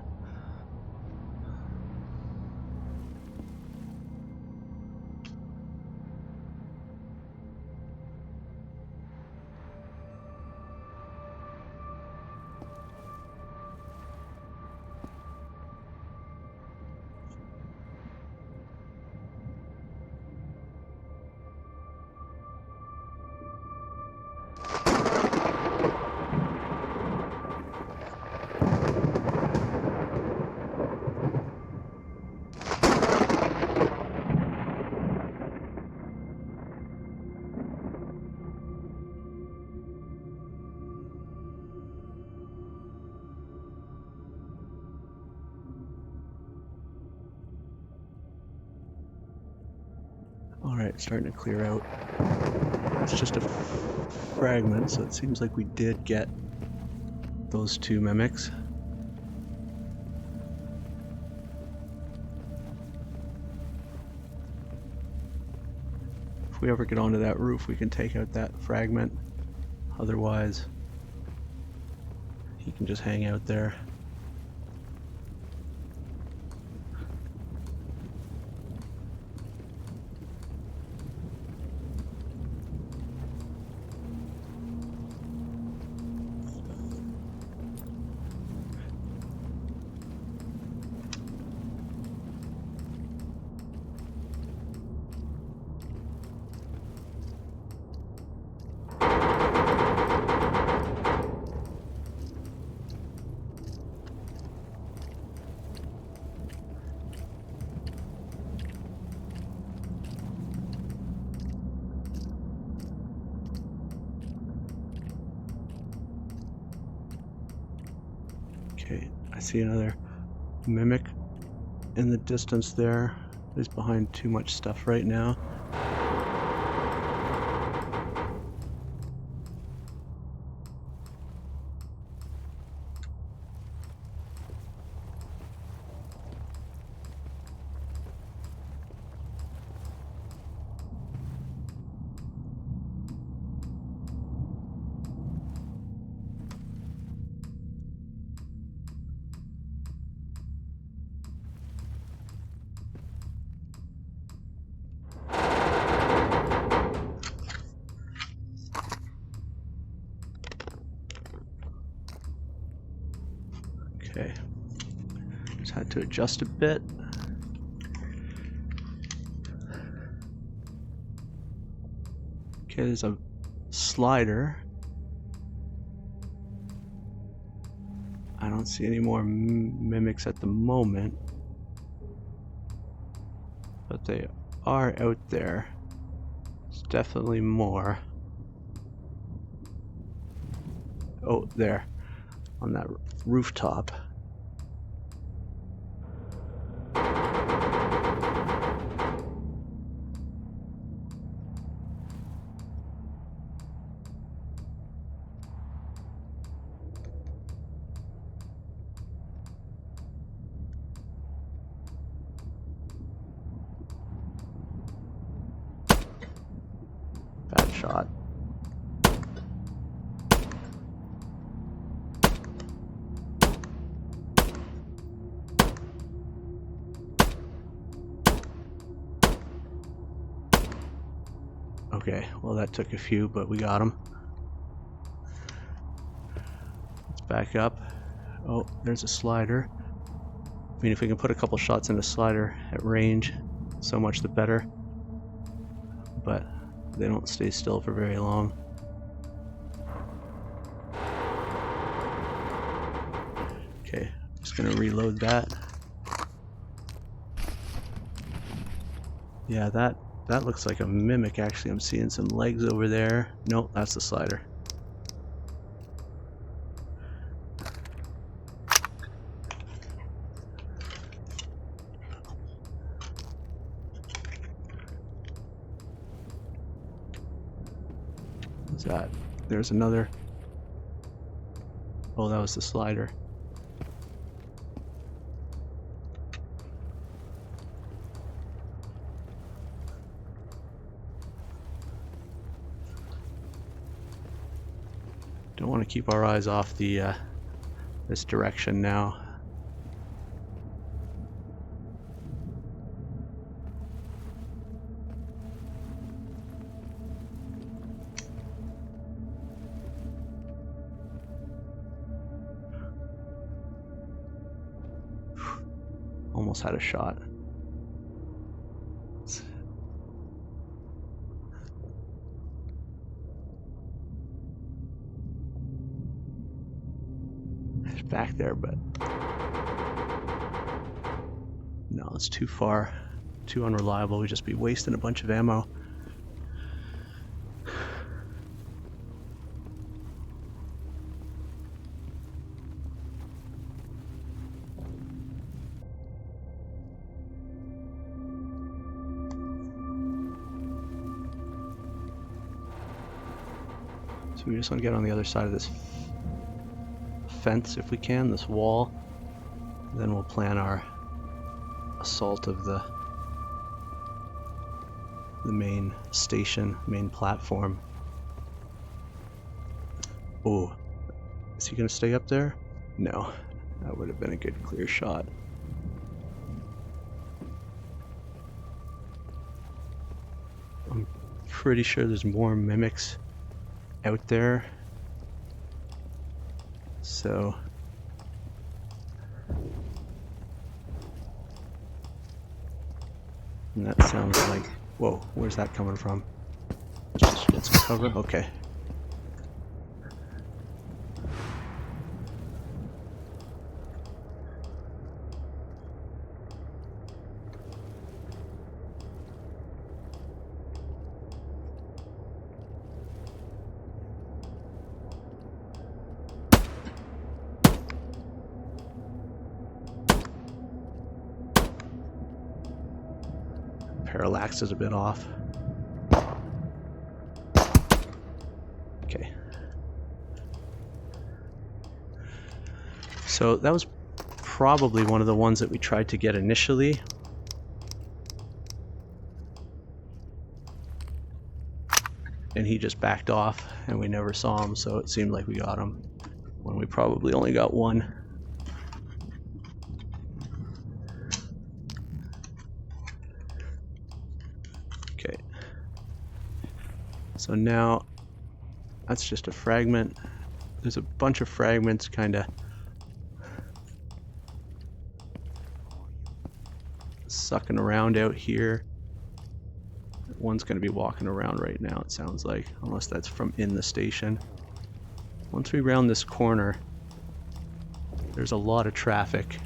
Alright, starting to clear out. It's just a fragment, so it seems like we did get those two mimics. If we ever get onto that roof, we can take out that fragment. Otherwise, he can just hang out there. Okay, I see another mimic in the distance there. He's behind too much stuff right now. Okay, just had to adjust a bit. Okay, there's a slider. I don't see any more mimics at the moment, but they are out there. There's definitely more. Oh, there, on that rooftop. Bad shot. Okay, well that took a few, but we got him. Let's back up. Oh, there's a slider. I mean, if we can put a couple shots in a slider at range, so much the better. But they don't stay still for very long. Okay, just gonna reload that. Yeah, that looks like a mimic actually. I'm seeing some legs over there. Nope, that's the slider. What's that? There's another. Oh, that was the slider. Don't want to keep our eyes off the this direction now. Almost had a shot. It's back there, but no, it's too far, too unreliable. We'd just be wasting a bunch of ammo. So we just want to get on the other side of this fence if we can, this wall. Then we'll plan our assault of the main station, main platform. Oh, is he gonna stay up there? No, that would have been a good clear shot. I'm pretty sure there's more mimics out there, so and that sounds like, whoa, where's that coming from? Just get some cover. Okay. Parallax is a bit off. Okay. So that was probably one of the ones that we tried to get initially. And he just backed off and we never saw him, so it seemed like we got him when we probably only got one. Okay. So now that's just a fragment. There's a bunch of fragments kind of sucking around out here. One's going to be walking around right now, it sounds like, unless that's from in the station. Once we round this corner, There's a lot of traffic.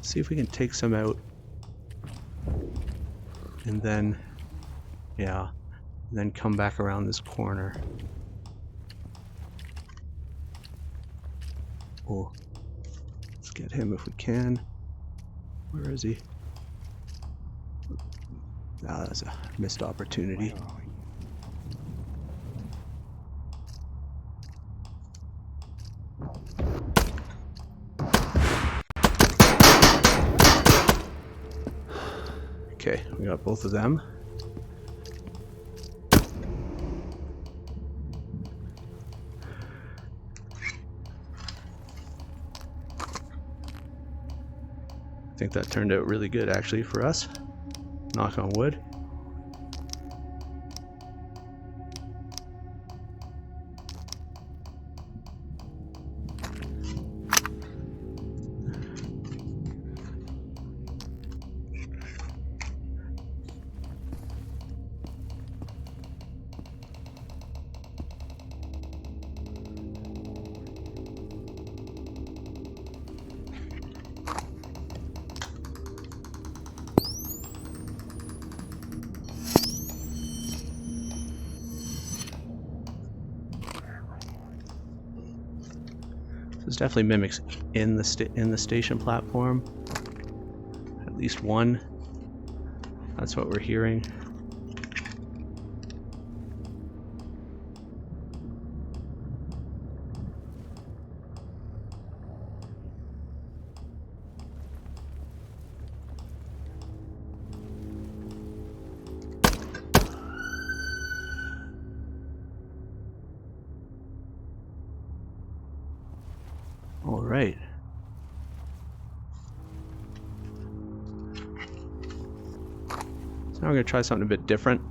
See if we can take some out. And then, yeah, and then come back around this corner. Oh, let's get him if we can. Where is he? Ah, that's a missed opportunity. Okay, we got both of them. I think that turned out really good actually for us. Knock on wood. There's definitely mimics in the station platform. At least one. That's what we're hearing. All right. So now we're going to try something a bit different.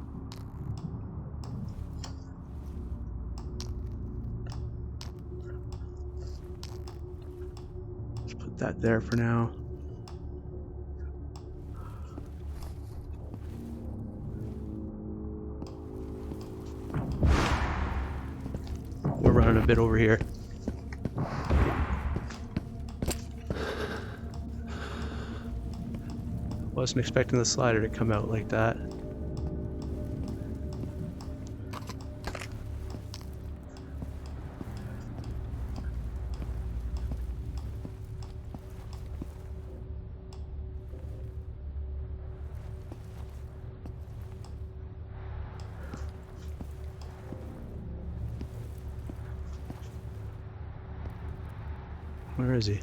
Let's put that there for now. We're running a bit over here. Wasn't expecting the slider to come out like that. Where is he?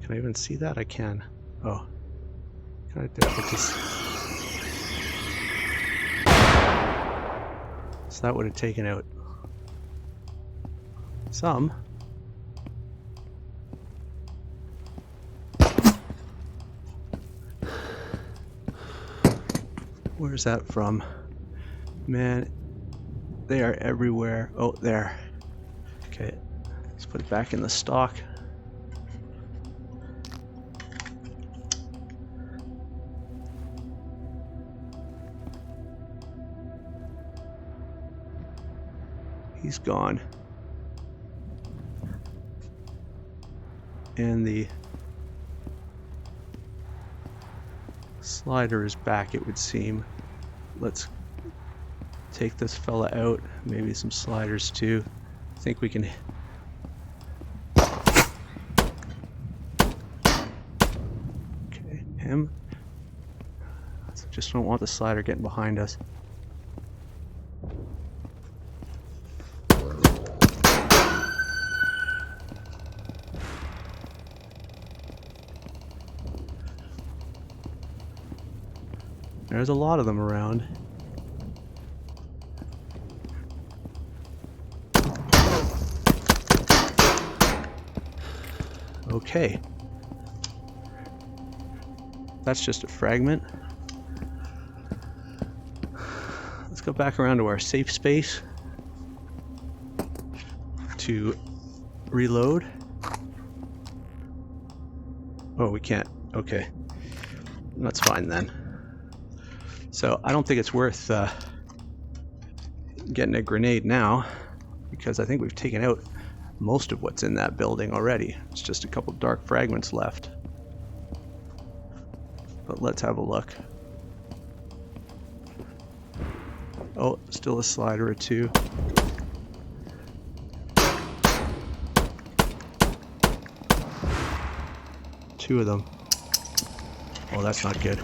Can I even see that? I can. Oh. Can I do it? So that would have taken out some. Where's that from? Man, they are everywhere. Oh, there. Okay, let's put it back in the stock. He's gone. And the slider is back, it would seem. Let's take this fella out. Maybe some sliders too. I think we can. Okay, him. Just don't want the slider getting behind us. There's a lot of them around. Okay. That's just a fragment. Let's go back around to our safe space to reload. Oh, we can't. Okay. That's fine then. So I don't think it's worth getting a grenade now, because I think we've taken out most of what's in that building already. It's just a couple dark fragments left. But let's have a look. Oh, still a slider or two. Two of them. Oh, that's not good.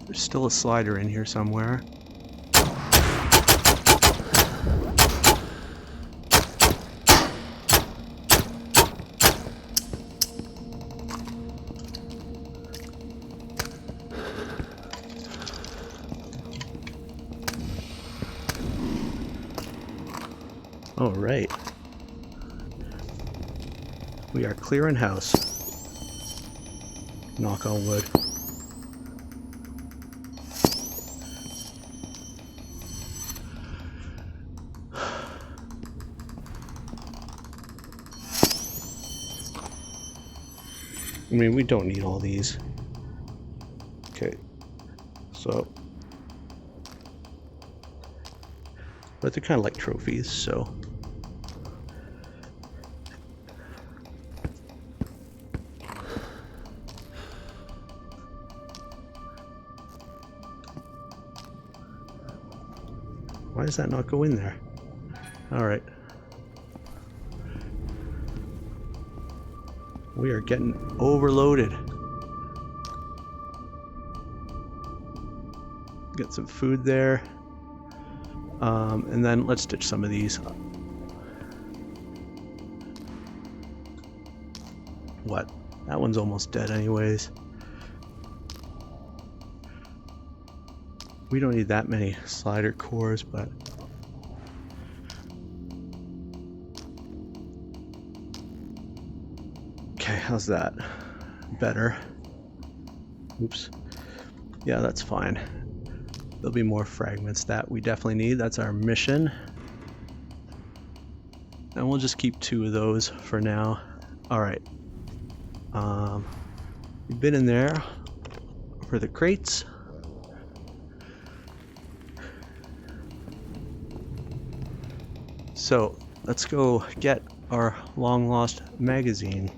There's still a slider in here somewhere. All right. We are clearing house. Knock on wood. I mean, we don't need all these. Okay. So. But they're kind of like trophies, so. Why does that not go in there? All right. We are getting overloaded. Get some food there. And then let's ditch some of these. What? That one's almost dead anyways. We don't need that many slider cores, but okay, how's that? Better. Oops. Yeah, that's fine. There'll be more fragments that we definitely need. That's our mission. And we'll just keep 2 of those for now. Alright. We've been in there for the crates. So let's go get our long lost magazine.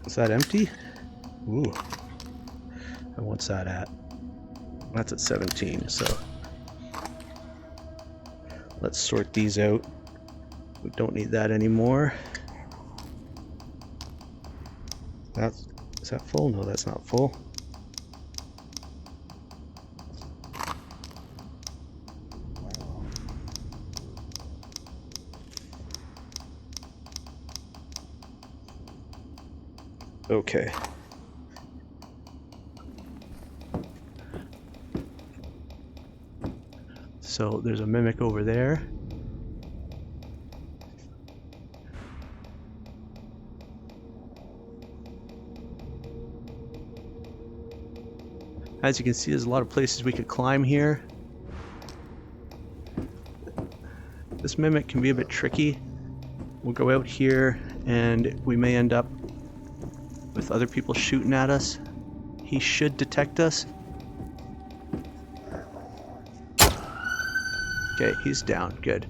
Is that empty? Ooh. And what's that at? That's at 17, so let's sort these out. We don't need that anymore. Is that full? No, that's not full. Okay. So there's a mimic over there. As you can see, there's a lot of places we could climb here. This mimic can be a bit tricky. We'll go out here and we may end up with other people shooting at us. He should detect us. Okay, he's down. Good.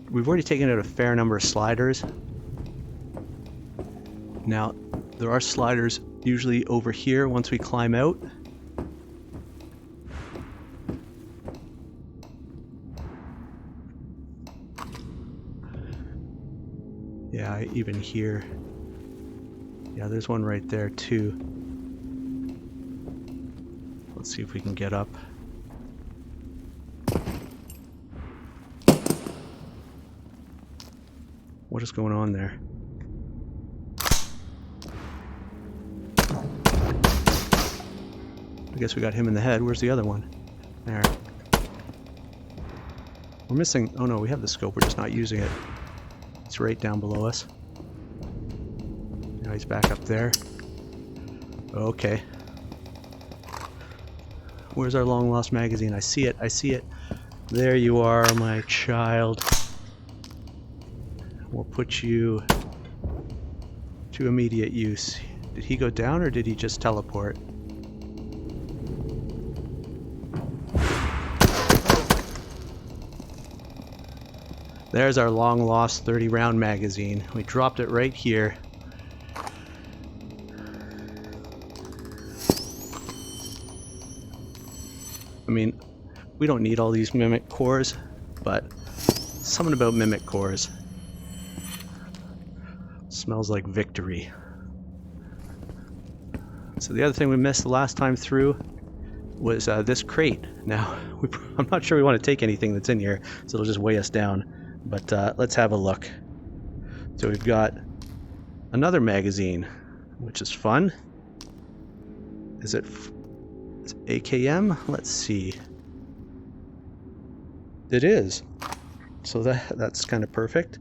We've already taken out a fair number of sliders. Now, there are sliders usually over here once we climb out. Yeah, even here. Yeah, there's one right there too. Let's see if we can get up. What is going on there? I guess we got him in the head. Where's the other one? There. We're missing... Oh no, we have the scope, we're just not using it. It's right down below us. Now he's back up there. Okay. Where's our long lost magazine? I see it, I see it. There you are, my child. We'll put you to immediate use. Did he go down or did he just teleport? There's our long lost 30 round magazine. We dropped it right here. I mean, we don't need all these mimic cores, but something about mimic cores smells like victory. So the other thing we missed the last time through was this crate. Now, I'm not sure we want to take anything that's in here, so it'll just weigh us down. But let's have a look. So we've got another magazine, which is fun. Is it AKM? Let's see. It is. So that's kind of perfect.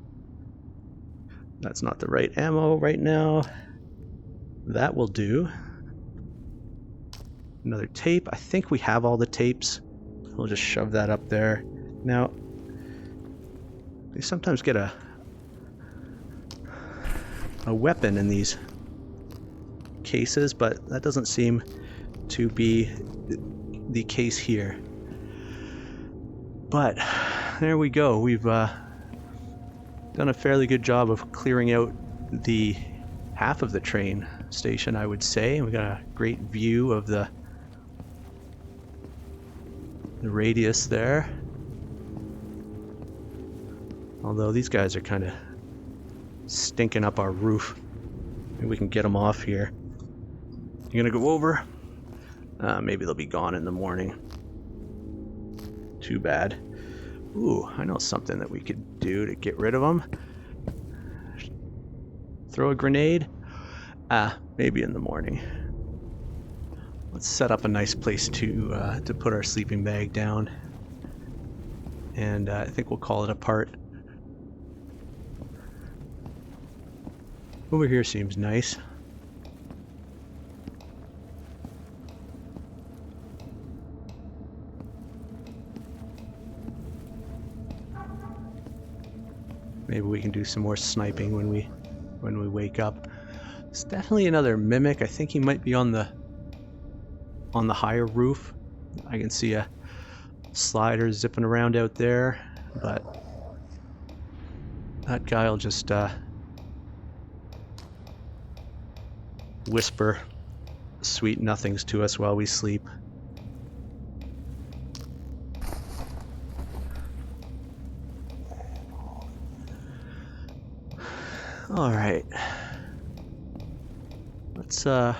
That's not the right ammo right now. That will do. Another tape. I think we have all the tapes. We'll just shove that up there. Now, they sometimes get a weapon in these cases, but that doesn't seem to be the case here. But there we go. We've done a fairly good job of clearing out the half of the train station, I would say. We got a great view of the radius there. Although these guys are kind of stinking up our roof. Maybe we can get them off here. You gonna go over? Maybe they'll be gone in the morning. Too bad. Ooh, I know something that we could do to get rid of them. Throw a grenade? Maybe in the morning. Let's set up a nice place to put our sleeping bag down. And I think we'll call it a part. Over here seems nice. Maybe we can do some more sniping when we wake up. It's definitely another mimic. I think he might be on the higher roof. I can see a slider zipping around out there, but that guy will just whisper sweet nothings to us while we sleep. All right. Let's you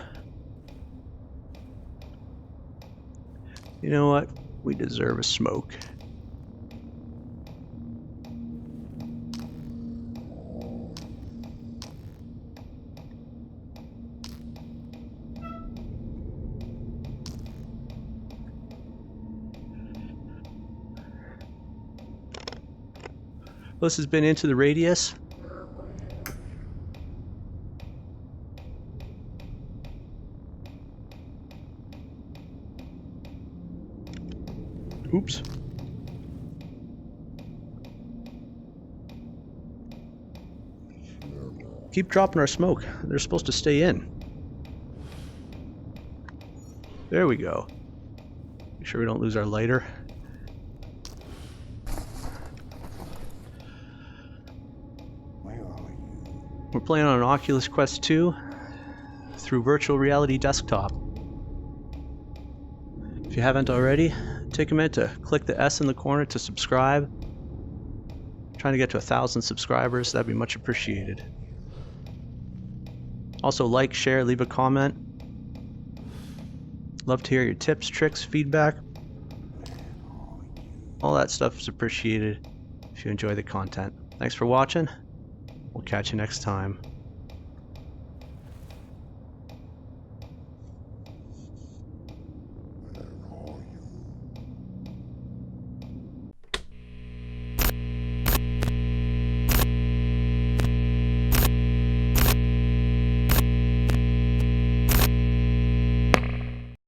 know what? We deserve a smoke. This has been Into the Radius. Oops. Keep dropping our smoke. They're supposed to stay in. There we go. Make sure we don't lose our lighter. We're playing on an Oculus Quest 2 through virtual reality desktop. If you haven't already, take a minute to click the S in the corner to subscribe. Trying to get to 1,000 subscribers, that'd be much appreciated. Also like, share, leave a comment. Love to hear your tips, tricks, feedback. All that stuff is appreciated if you enjoy the content. Thanks for watching. We'll catch you next time.